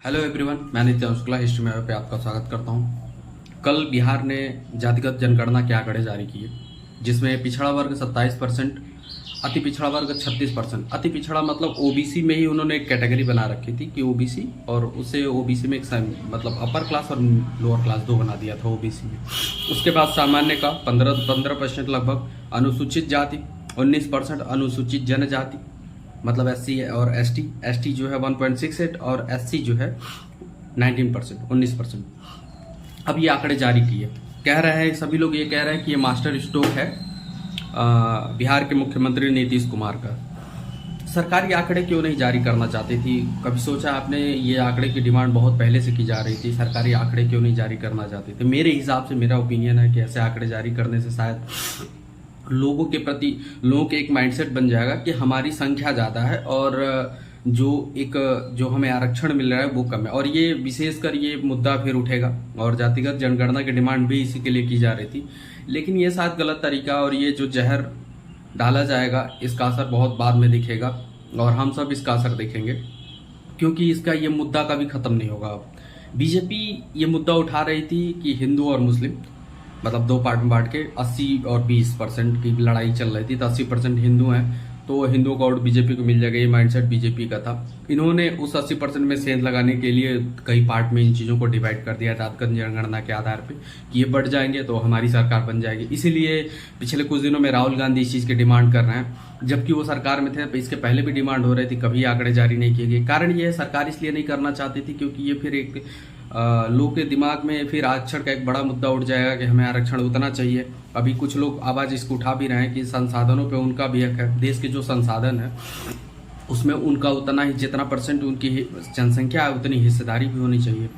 Hello everyone, मैं नित्य Shukla history में पे आपका स्वागत करता हूं। कल बिहार ने जातिगत जनगणना के आंकड़े जारी किए, जिसमें पिछड़ा वर्ग 27%, अति पिछड़ा वर्ग 36%। अति पिछड़ा मतलब ओबीसी में ही उन्होंने एक कैटेगरी बना रखी थी कि ओबीसी, और उसे ओबीसी में एक मतलब अपर क्लास और लोअर क्लास दो बना दिया था ओबीसी में। उसके बाद सामान्य का 15% लगभग, अनुसूचित जाति 19%, अनुसूचित जनजाति मतलब एससी और एसटी जो है 1.68 और एससी जो है 19%, 19%। अब ये आंकड़े जारी किए, कह रहे हैं सभी लोग, ये कह रहे हैं कि ये मास्टर स्ट्रोक है बिहार के मुख्यमंत्री नीतीश कुमार का। सरकार ये आंकड़े क्यों नहीं जारी करना चाहती थी? कभी सोचा आपने? ये आंकड़े की डिमांड बहुत पहले से की जा रही थी, सरकार ये आंकड़े क्यों नहीं जारी करना चाहती थी? मेरे हिसाब से, मेरा ओपिनियन है कि ऐसे आंकड़े जारी करने से शायद लोगों के प्रति लोगों के एक माइंडसेट बन जाएगा कि हमारी संख्या ज़्यादा है और जो हमें आरक्षण मिल रहा है वो कम है, और ये विशेषकर ये मुद्दा फिर उठेगा। और जातिगत जनगणना की डिमांड भी इसी के लिए की जा रही थी, लेकिन ये शायद गलत तरीका, और ये जो जहर डाला जाएगा इसका असर बहुत बाद में दिखेगा और हम सब इसका असर देखेंगे, क्योंकि इसका ये मुद्दा कभी ख़त्म नहीं होगा। अब बीजेपी ये मुद्दा उठा रही थी कि हिंदू और मुस्लिम मतलब दो पार्ट में बांट के 80 और 20% की लड़ाई चल रही थी, तो 80% हिंदू हैं तो हिंदुओं का वोट बीजेपी को मिल जाएगा, ये माइंडसेट बीजेपी का था। इन्होंने उस 80% में सेंध लगाने के लिए कई पार्ट में इन चीज़ों को डिवाइड कर दिया जातिगत जनगणना के आधार पे कि ये बढ़ जाएंगे तो हमारी सरकार बन जाएगी। इसीलिए पिछले कुछ दिनों में राहुल गांधी इस चीज़ की डिमांड कर रहे हैं, जबकि वो सरकार में थे, तो इसके पहले भी डिमांड हो रही थी, कभी आंकड़े जारी नहीं किए गए। कारण ये सरकार इसलिए नहीं करना चाहती थी क्योंकि ये फिर एक लोगों के दिमाग में फिर आरक्षण का एक बड़ा मुद्दा उठ जाएगा कि हमें आरक्षण उतना चाहिए। अभी कुछ लोग आवाज़ इसको उठा भी रहे हैं कि संसाधनों पे उनका भी हक है, देश के जो संसाधन है उसमें उनका उतना ही, जितना परसेंट उनकी जनसंख्या है उतनी हिस्सेदारी भी होनी चाहिए।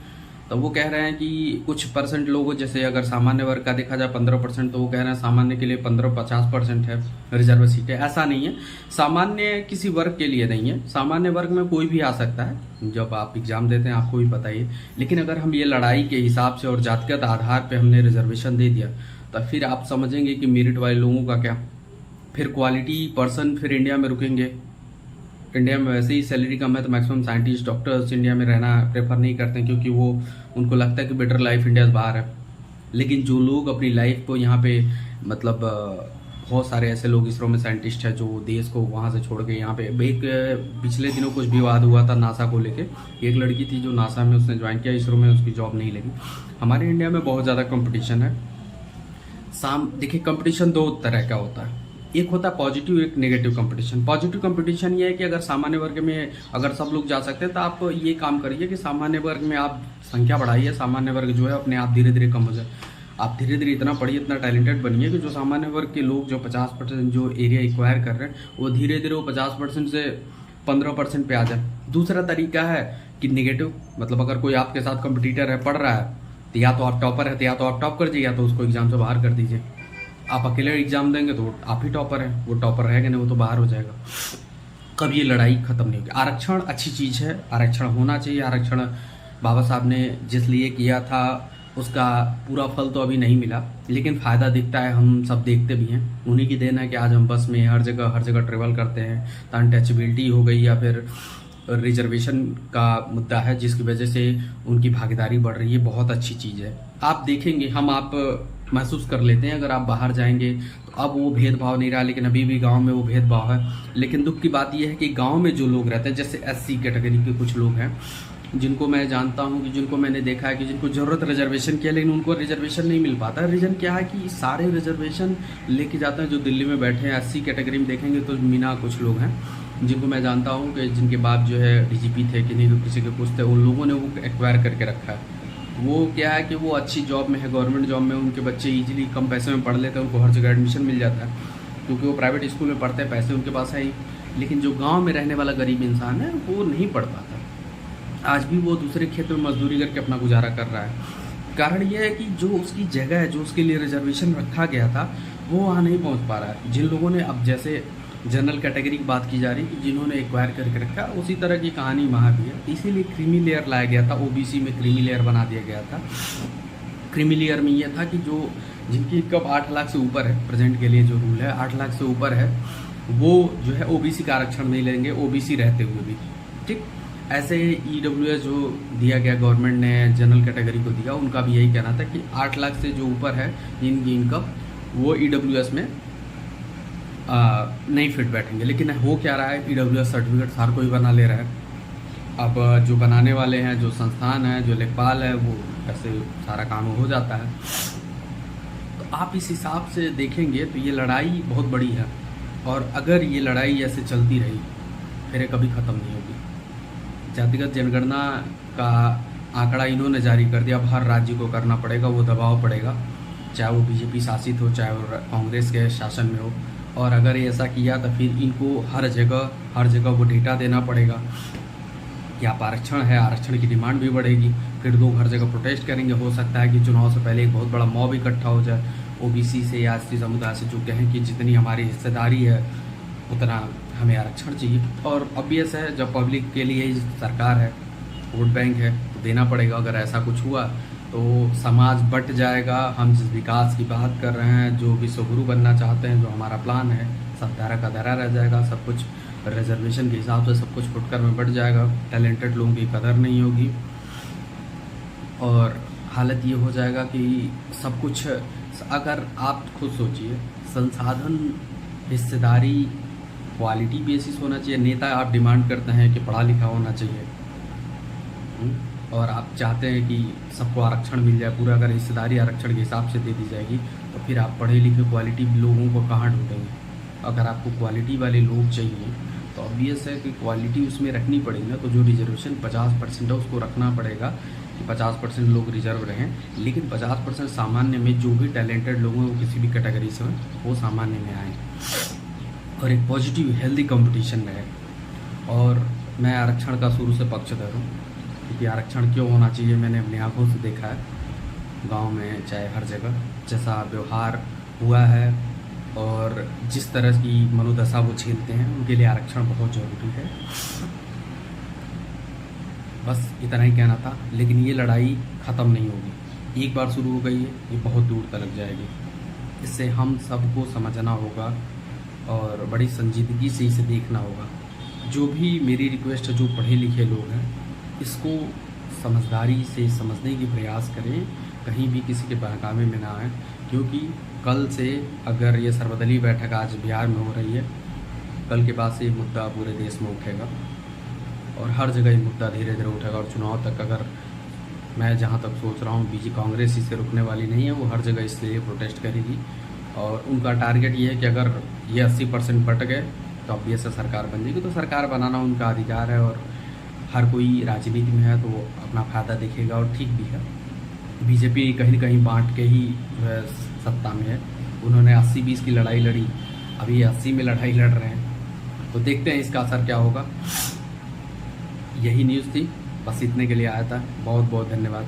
तो वो कह रहे हैं कि कुछ परसेंट लोगों, जैसे अगर सामान्य वर्ग का देखा जाए 15%, तो वो कह रहे हैं सामान्य के लिए 15-50% है रिजर्व सीटें। ऐसा नहीं है, सामान्य किसी वर्ग के लिए नहीं है, सामान्य वर्ग में कोई भी आ सकता है, जब आप एग्जाम देते हैं आपको भी पता ही है। लेकिन अगर हम ये लड़ाई के हिसाब से और जातिगत आधार पर हमने रिजर्वेशन दे दिया, तो फिर आप समझेंगे कि मेरिट वाले लोगों का क्या, फिर क्वालिटी पर्सन फिर इंडिया में रुकेंगे। इंडिया में वैसे ही सैलरी कम है, तो मैक्सिमम साइंटिस्ट डॉक्टर्स इंडिया में रहना प्रेफर नहीं करते हैं, क्योंकि वो उनको लगता है कि बेटर लाइफ इंडिया से बाहर है। लेकिन जो लोग अपनी लाइफ को यहाँ पे मतलब बहुत सारे ऐसे लोग इसरो में साइंटिस्ट हैं जो देश को वहाँ से छोड़ के यहाँ पे, एक पिछले दिनों कुछ विवाद हुआ था नासा को लेके। एक लड़की थी जो नासा में उसने ज्वाइन किया, इसरो में उसकी जॉब नहीं लगी। हमारे इंडिया में बहुत ज़्यादा कंपटीशन है। देखिए, कंपटीशन दो तरह का होता है, एक होता है पॉजिटिव, एक नेगेटिव कंपटीशन। पॉजिटिव कंपटीशन ये है कि अगर सामान्य वर्ग में अगर सब लोग जा सकते हैं तो आप ये काम करिए कि सामान्य वर्ग में आप संख्या बढ़ाइए, सामान्य वर्ग जो है अपने आप धीरे धीरे कम हो जाए। आप धीरे धीरे इतना पढ़िए, इतना टैलेंटेड बनिए कि जो सामान्य वर्ग के लोग जो 50% जो एरिया एक्वायर कर रहे हैं, वो धीरे धीरे वो 50% से 15% पे आ जाए। दूसरा तरीका है कि निगेटिव, मतलब अगर कोई आपके साथ कंपटीटर है, पढ़ रहा है, तो या तो आप टॉपर है तो या तो आप टॉप कर दीजिए, या तो उसको एग्जाम से बाहर कर दीजिए। आप अकेले एग्जाम देंगे तो आप ही टॉपर हैं, वो टॉपर रहेगा नहीं, वो तो बाहर हो जाएगा। कब ये लड़ाई खत्म नहीं होगी। आरक्षण अच्छी चीज़ है, आरक्षण होना चाहिए। आरक्षण बाबा साहब ने जिस लिए किया था उसका पूरा फल तो अभी नहीं मिला, लेकिन फ़ायदा दिखता है, हम सब देखते भी हैं। उन्हीं की देन है कि आज हम बस में हर जगह ट्रेवल करते हैं। तो अनटचेबिलिटी हो गई या फिर रिजर्वेशन का मुद्दा है, जिसकी वजह से उनकी भागीदारी बढ़ रही है। बहुत अच्छी चीज़ है। आप देखेंगे, आप महसूस कर लेते हैं अगर आप बाहर जाएंगे तो अब वो भेदभाव नहीं रहा, लेकिन अभी भी गांव में वो भेदभाव है। लेकिन दुख की बात यह है कि गांव में जो लोग रहते हैं, जैसे एससी कैटेगरी के कुछ लोग हैं जिनको मैं जानता हूं, कि जिनको मैंने देखा है कि जिनको ज़रूरत रिजर्वेशन की है, लेकिन उनको रिजर्वेशन नहीं मिल पाता। रीज़न क्या है कि सारे रिजर्वेशन लेके जाते हैं जो दिल्ली में बैठे हैं। एससी कैटेगरी में देखेंगे तो मीना कुछ लोग हैं जिनको मैं जानता हूँ कि जिनके बाप जो है डीजीपी थे, किसी के कुछ थे, उन लोगों ने वो एक्वायर करके रखा है। वो क्या है कि वो अच्छी जॉब में है, गवर्नमेंट जॉब में, उनके बच्चे इजीली कम पैसे में पढ़ लेते हैं, उनको हर जगह एडमिशन मिल जाता है क्योंकि वो प्राइवेट स्कूल में पढ़ते हैं, पैसे उनके पास है ही। लेकिन जो गांव में रहने वाला गरीब इंसान है वो नहीं पढ़ पाता। आज भी वो दूसरे क्षेत्र में मजदूरी करके अपना गुजारा कर रहा है। कारण ये है कि जो उसकी जगह है, जो उसके लिए रिजर्वेशन रखा गया था, वो वहाँ नहीं पहुँच पा रहा है। जिन लोगों ने, अब जैसे जनरल कैटेगरी की बात की जा रही है कि जिन्होंने एक्वायर करके रखा, उसी तरह की कहानी वहाँ भी है। इसीलिए क्रीमी लेयर लाया गया था, ओबीसी में क्रीमी लेयर बना दिया गया था। क्रीमी लेयर में यह था कि जो जिनकी इनकम 8 लाख से ऊपर है, प्रेजेंट के लिए जो रूल है 8 लाख से ऊपर है, वो जो है ओबीसी का आरक्षण नहीं लेंगे, ओबीसी रहते हुए भी। ठीक, ऐसे EWS जो दिया गया गवर्नमेंट ने जनरल कैटेगरी को दिया, उनका भी यही कहना था कि 8 लाख से जो ऊपर है इनकी इनकम, वो EWS में नहीं फिट बैठेंगे। लेकिन हो क्या रहा है, EWS सर्टिफिकेट हर कोई बना ले रहा है। अब जो बनाने वाले हैं, जो संस्थान है, जो लेखपाल है, वो ऐसे सारा काम हो जाता है। तो आप इस हिसाब से देखेंगे तो ये लड़ाई बहुत बड़ी है, और अगर ये लड़ाई ऐसे चलती रही फिर ये कभी ख़त्म नहीं होगी। जातिगत जनगणना का आंकड़ा इन्होंने जारी कर दिया, अब हर राज्य को करना पड़ेगा, वो दबाव पड़ेगा, चाहे वो BJP शासित हो, चाहे वो कांग्रेस के शासन में हो। और अगर ये ऐसा किया तो फिर इनको हर जगह वो डेटा देना पड़ेगा कि आप आरक्षण है, आरक्षण की डिमांड भी बढ़ेगी, फिर लोग हर जगह प्रोटेस्ट करेंगे। हो सकता है कि चुनाव से पहले एक बहुत बड़ा मॉब इकट्ठा हो जाए OBC से या SC समुदाय से, जो कहें कि जितनी हमारी हिस्सेदारी है उतना हमें आरक्षण चाहिए। और ऑब्वियस है, जब पब्लिक के लिए ही सरकार है, वोट बैंक है, तो देना पड़ेगा। अगर ऐसा कुछ हुआ तो समाज बट जाएगा। हम जिस विकास की बात कर रहे हैं, जो विश्वगुरु बनना चाहते हैं, जो हमारा प्लान है, सब धारा का धारा रह जाएगा। सब कुछ रिजर्वेशन के हिसाब से सब कुछ फुटकर में बढ़ जाएगा। टैलेंटेड लोगों की कदर नहीं होगी, और हालत ये हो जाएगा कि सब कुछ, अगर आप खुद सोचिए, संसाधन, हिस्सेदारी, क्वालिटी बेसिस होना चाहिए। नेता आप डिमांड करते हैं कि पढ़ा लिखा होना चाहिए, और आप चाहते हैं कि सबको आरक्षण मिल जाए पूरा। अगर हिस्सेदारी आरक्षण के हिसाब से दे दी जाएगी तो फिर आप पढ़े लिखे क्वालिटी लोगों को कहाँ ढूंढेंगे। अगर आपको क्वालिटी वाले लोग चाहिए तो ऑब्वियस है कि क्वालिटी उसमें रखनी पड़ेगी ना। तो जो रिजर्वेशन 50% है उसको रखना पड़ेगा कि 50% लोग रिजर्व रहें, लेकिन 50% सामान्य में जो भी टैलेंटेड लोग हैं, वो किसी भी कैटेगरी से हैं, वो सामान्य में आएँ, और एक पॉजिटिव हेल्दी कंपटीशन रहे। और मैं आरक्षण का शुरू से पक्षधर हूँ, क्योंकि आरक्षण क्यों होना चाहिए मैंने अपनी आंखों से देखा है, गांव में चाहे हर जगह जैसा व्यवहार हुआ है और जिस तरह की मनोदशा वो झेलते हैं, उनके लिए आरक्षण बहुत ज़रूरी है। बस इतना ही कहना था। लेकिन ये लड़ाई ख़त्म नहीं होगी, एक बार शुरू हो गई है, ये बहुत दूर तक जाएगी। इससे हम सबको समझना होगा और बड़ी संजीदगी से इसे देखना होगा। जो भी मेरी रिक्वेस्ट है, जो पढ़े लिखे लोग हैं, इसको समझदारी से समझने की प्रयास करें, कहीं भी किसी के बहकावे में ना आए। क्योंकि कल से अगर ये सर्वदलीय बैठक आज बिहार में हो रही है, कल के बाद से ये मुद्दा पूरे देश में उठेगा, और हर जगह ये मुद्दा धीरे धीरे उठेगा। और चुनाव तक, अगर मैं जहाँ तक सोच रहा हूँ, कांग्रेस इसे रुकने वाली नहीं है, वो हर जगह इसलिए प्रोटेस्ट करेगी। और उनका टारगेट ये है कि अगर ये 80% बट गए तो अब से सरकार बन जाएगी। तो सरकार बनाना उनका अधिकार है, और हर कोई राजनीति में है तो वो अपना फ़ायदा देखेगा, और ठीक भी है। BJP कहीं न कहीं बांट के ही जो है सत्ता में है। उन्होंने 80-20 की लड़ाई लड़ी, अभी 80 में लड़ाई लड़ रहे हैं। तो देखते हैं इसका असर क्या होगा। यही न्यूज़ थी, बस इतने के लिए आया था। बहुत बहुत धन्यवाद।